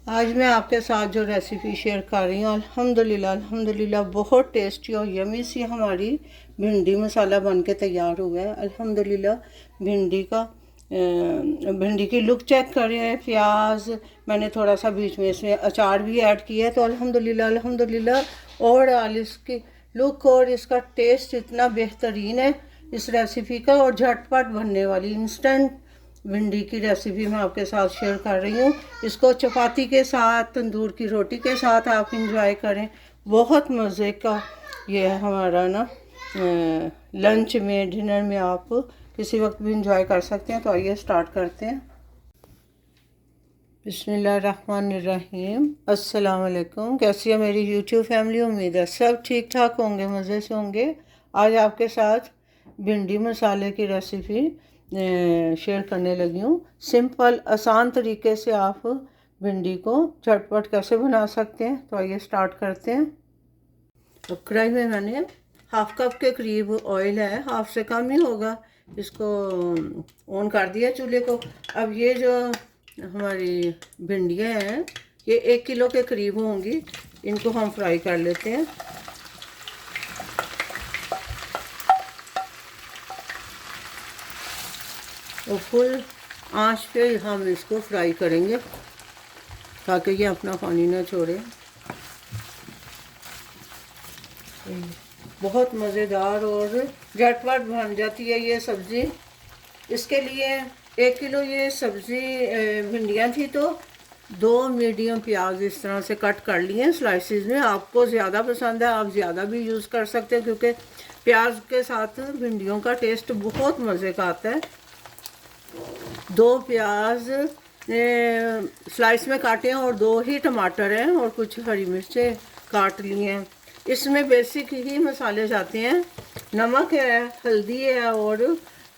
आज मैं आपके साथ जो रेसिपी शेयर कर रही हूँ अल्हम्दुलिल्लाह बहुत टेस्टी और यमी सी हमारी भिंडी मसाला बन के तैयार हुआ है। अल्हम्दुलिल्लाह भिंडी की लुक चेक करें। प्याज मैंने थोड़ा सा बीच में इसमें अचार भी ऐड किया है, तो अल्हम्दुलिल्लाह ओवरऑल इसकी लुक और इसका टेस्ट इतना बेहतरीन है इस रेसिपी का। और झटपट बनने वाली इंस्टेंट भिंडी की रेसिपी मैं आपके साथ शेयर कर रही हूँ। इसको चपाती के साथ, तंदूर की रोटी के साथ आप इंजॉय करें। बहुत मज़े का ये है हमारा ना लंच में, डिनर में आप किसी वक्त भी इंजॉय कर सकते हैं। तो आइए स्टार्ट करते हैं। बिस्मिल्लाहिर्रहमानिर्रहीम। अस्सलाम वालेकुम। कैसी है मेरी यूट्यूब फैमिली? उम्मीद है सब ठीक ठाक होंगे, मज़े से होंगे। आज आपके साथ भिंडी मसाले की रेसिपी शेयर करने लगी हूँ। सिंपल आसान तरीके से आप भिंडी को झटपट कैसे बना सकते हैं। तो आइए स्टार्ट करते हैं। तो कढ़ाई में मैंने हाफ कप के करीब ऑयल है, हाफ से कम ही होगा। इसको ऑन कर दिया चूल्हे को। अब ये जो हमारी भिंडियाँ हैं ये 1 किलो के करीब होंगी। इनको हम फ्राई कर लेते हैं। और फुल आंच पे हम इसको फ्राई करेंगे ताकि ये अपना पानी ना छोड़े। बहुत मज़ेदार और झटपट बन जाती है ये सब्ज़ी। इसके लिए 1 किलो ये सब्ज़ी भिंडियाँ थी, तो 2 मीडियम प्याज इस तरह से कट कर लिए स्लाइसिस में। आपको ज़्यादा पसंद है आप ज़्यादा भी यूज़ कर सकते हैं, क्योंकि प्याज के साथ भिंडियों का टेस्ट बहुत मज़े का आता है। 2 प्याज स्लाइस में काटे हैं और 2 ही टमाटर हैं और कुछ हरी मिर्चें काट ली हैं। इसमें बेसिक ही मसाले जाते हैं। नमक है, हल्दी है और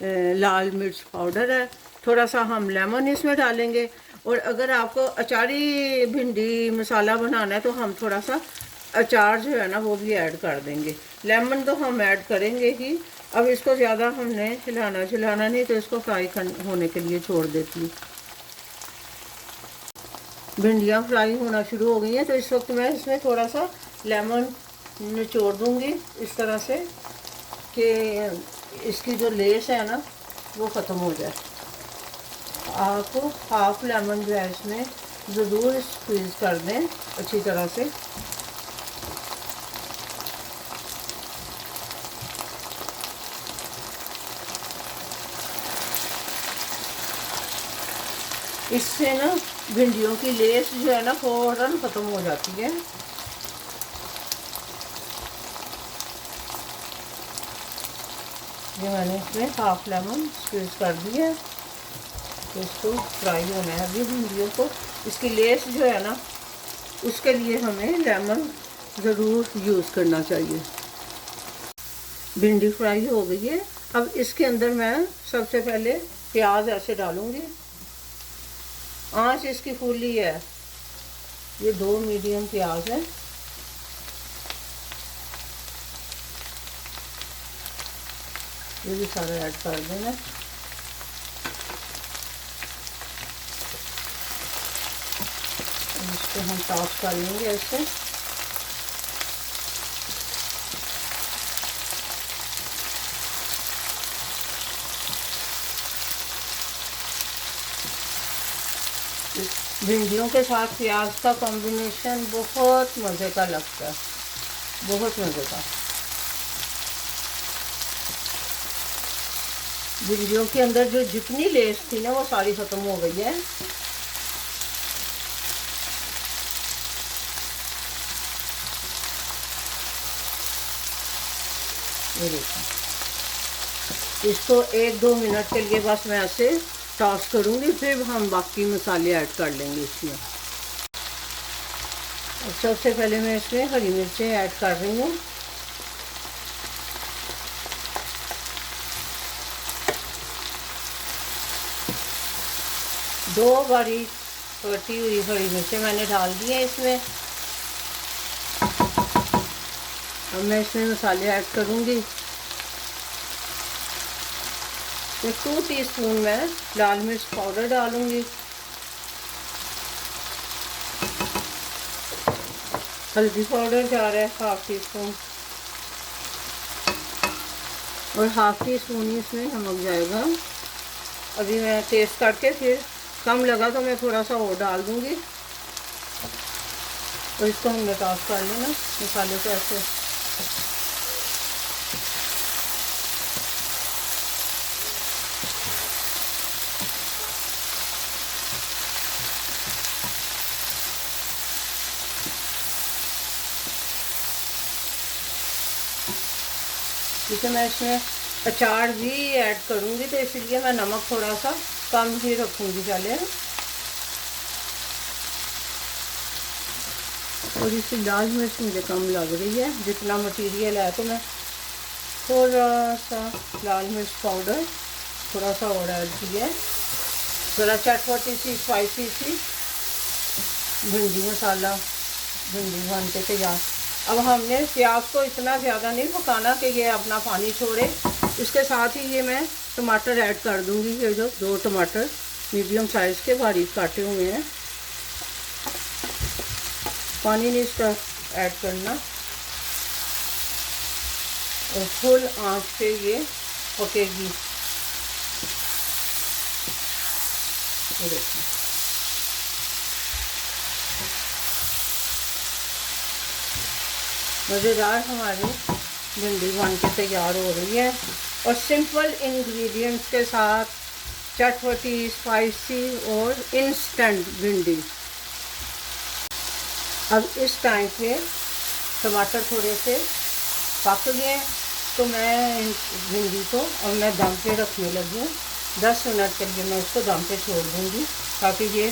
लाल मिर्च पाउडर है। थोड़ा सा हम लेमन इसमें डालेंगे। और अगर आपको अचारी भिंडी मसाला बनाना है तो हम थोड़ा सा अचार जो है ना वो भी ऐड कर देंगे। लेमन तो हम ऐड करेंगे ही। अब इसको ज़्यादा हमने हिलाना नहीं, तो इसको फ्राई होने के लिए छोड़ देती हूँ। भिंडियाँ फ्राई होना शुरू हो गई हैं, तो इस वक्त मैं इसमें थोड़ा सा लेमन निचोड़ दूँगी इस तरह से कि इसकी जो लेस है ना वो ख़त्म हो जाए। आप हाफ लेमन जो है इसमें ज़रूर स्क्वीज़ कर दें अच्छी तरह से। इससे ना भिंडियों की लेस जो है ना फ़ौरन ख़त्म हो जाती है। ये मैंने इसमें हाफ लेमन स्क्वीज़ कर दिया है। तो इसको फ्राई होना है अभी भिंडियों को। इसकी लेस जो है ना उसके लिए हमें लेमन ज़रूर यूज़ करना चाहिए। भिंडी फ्राई हो गई है। अब इसके अंदर मैं सबसे पहले प्याज ऐसे डालूँगी। आंच इसकी फुली है। ये 2 मीडियम प्याज है। ये भी सारा ऐड कर देना। इसको हम टॉस कर लेंगे ऐसे। भिंडियों के साथ प्याज का कॉम्बिनेशन बहुत मज़े का लगता है, बहुत मज़े का। भिंडियों के अंदर जो जितनी लेस थी ना वो सारी ख़त्म हो गई है। ये देखिए, इसको 1-2 मिनट के लिए बस मैं ऐसे टॉस करूँगी, फिर हम बाकी मसाले ऐड कर लेंगे इसमें। और सबसे पहले मैं इसमें हरी मिर्चें ऐड कर रही हूँ। दो बारीक कटी हुई हरी मिर्चें मैंने डाल दी हैं इसमें। अब मैं इसमें मसाले ऐड करूँगी। तो 2 टीस्पून मैं लाल मिर्च पाउडर डालूँगी। हल्दी पाउडर जा रहा है हाफ टी स्पून, और हाफ टी स्पून ही इसमें नमक जाएगा। अभी मैं टेस्ट करके फिर कम लगा तो मैं थोड़ा सा और डाल दूँगी। और इसको हमने टॉस कर लेना मसाले को ऐसे। जैसे मैं इसमें अचार भी ऐड करूँगी तो इसलिए मैं नमक थोड़ा सा कम ही रखूँगी पहले। और इसकी लाल मिर्च मुझे कम लग रही है, जितना मटेरियल है तो मैं थोड़ा सा लाल मिर्च पाउडर थोड़ा सा और ऐड किया, थोड़ा चटपटी सी स्पाइसी सी भिंडी मसाला, भिंडी बन के तैयार। अब हमने प्याज को इतना ज़्यादा नहीं पकाना कि ये अपना पानी छोड़े। इसके साथ ही ये मैं टमाटर ऐड कर दूंगी। ये जो 2 टमाटर मीडियम साइज़ के बारीक काटे हुए हैं, पानी नहीं इसका ऐड करना, और फुल आंच पे ये पकेगी। ये देखिए मज़ेदार हमारी भिंडी बन के तैयार हो रही है, और सिंपल इंग्रेडिएंट्स के साथ चटपटी स्पाइसी और इंस्टेंट भिंडी। अब इस टाइम पे टमाटर थोड़े से पक गए तो मैं भिंडी को और मैं दम पे रखने लगी हूँ। 10 मिनट के लिए मैं उसको दम पे छोड़ दूँगी ताकि ये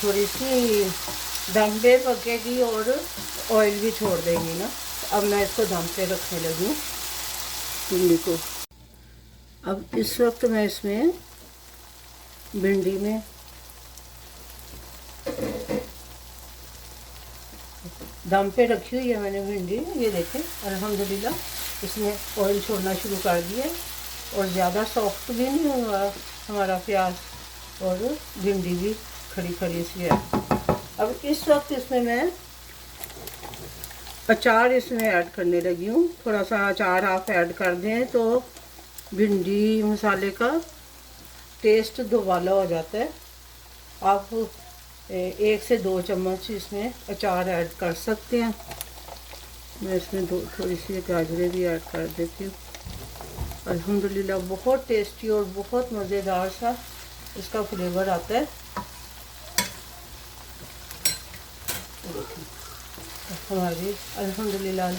थोड़ी सी दम पे पकेगी और ऑयल भी छोड़ देंगी ना। अब मैं इसको दम पे रखने लगी हूँ भिंडी को। अब इस वक्त मैं इसमें भिंडी में दम पे रखी हुई है मैंने भिंडी। ये देखें अल्हम्दुलिल्लाह इसमें ऑयल छोड़ना शुरू कर दिया, और ज़्यादा सॉफ्ट भी नहीं हुआ हमारा प्याज, और भिंडी भी खड़ी खड़ी सी है। अब इस वक्त इसमें मैं अचार इसमें ऐड करने लगी हूँ। थोड़ा सा अचार आप ऐड कर दें तो भिंडी मसाले का टेस्ट दोबाला हो जाता है। आप 1 से 2 चम्मच इसमें अचार ऐड कर सकते हैं। मैं इसमें थोड़ी सी गाजरें भी ऐड कर देती हूँ। अल्हम्दुलिल्लाह बहुत टेस्टी और बहुत मज़ेदार सा इसका फ्लेवर आता है। हमारी अल्हम्दुलिल्लाह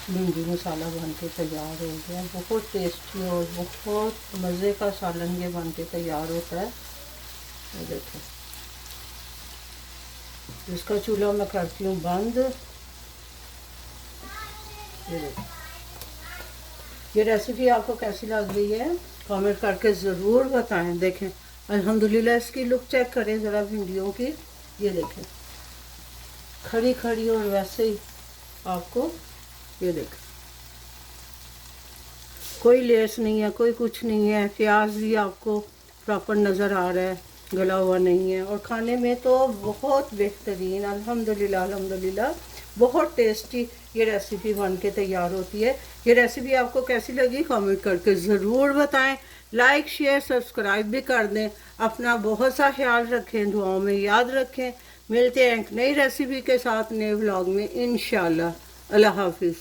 भिंडी मसाला बन के तैयार हो गया। बहुत टेस्टी और बहुत मज़े का सालन ये बन के तैयार होता है। ये देखो इसका चूल्हा मैं करती हूँ बंद। ये देखो ये रेसिपी आपको कैसी लग रही है कमेंट करके ज़रूर बताएं। देखें अल्हम्दुलिल्लाह इसकी लुक चेक करें ज़रा भिंडियों की। ये देखें खड़ी खड़ी और वैसे ही आपको ये देखें कोई लेस नहीं है, कोई कुछ नहीं है। प्याज भी आपको प्रॉपर नज़र आ रहा है, गला हुआ नहीं है, और खाने में तो बहुत बेहतरीन अल्हम्दुलिल्लाह बहुत टेस्टी ये रेसिपी बन के तैयार होती है। ये रेसिपी आपको कैसी लगी कमेंट करके ज़रूर बताएं। लाइक शेयर सब्सक्राइब भी कर दें। अपना बहुत सा ख्याल रखें, दुआओं में याद रखें। मिलते हैं एक नई रेसिपी के साथ नए व्लॉग में इंशाल्लाह। अल्लाह हाफिज़।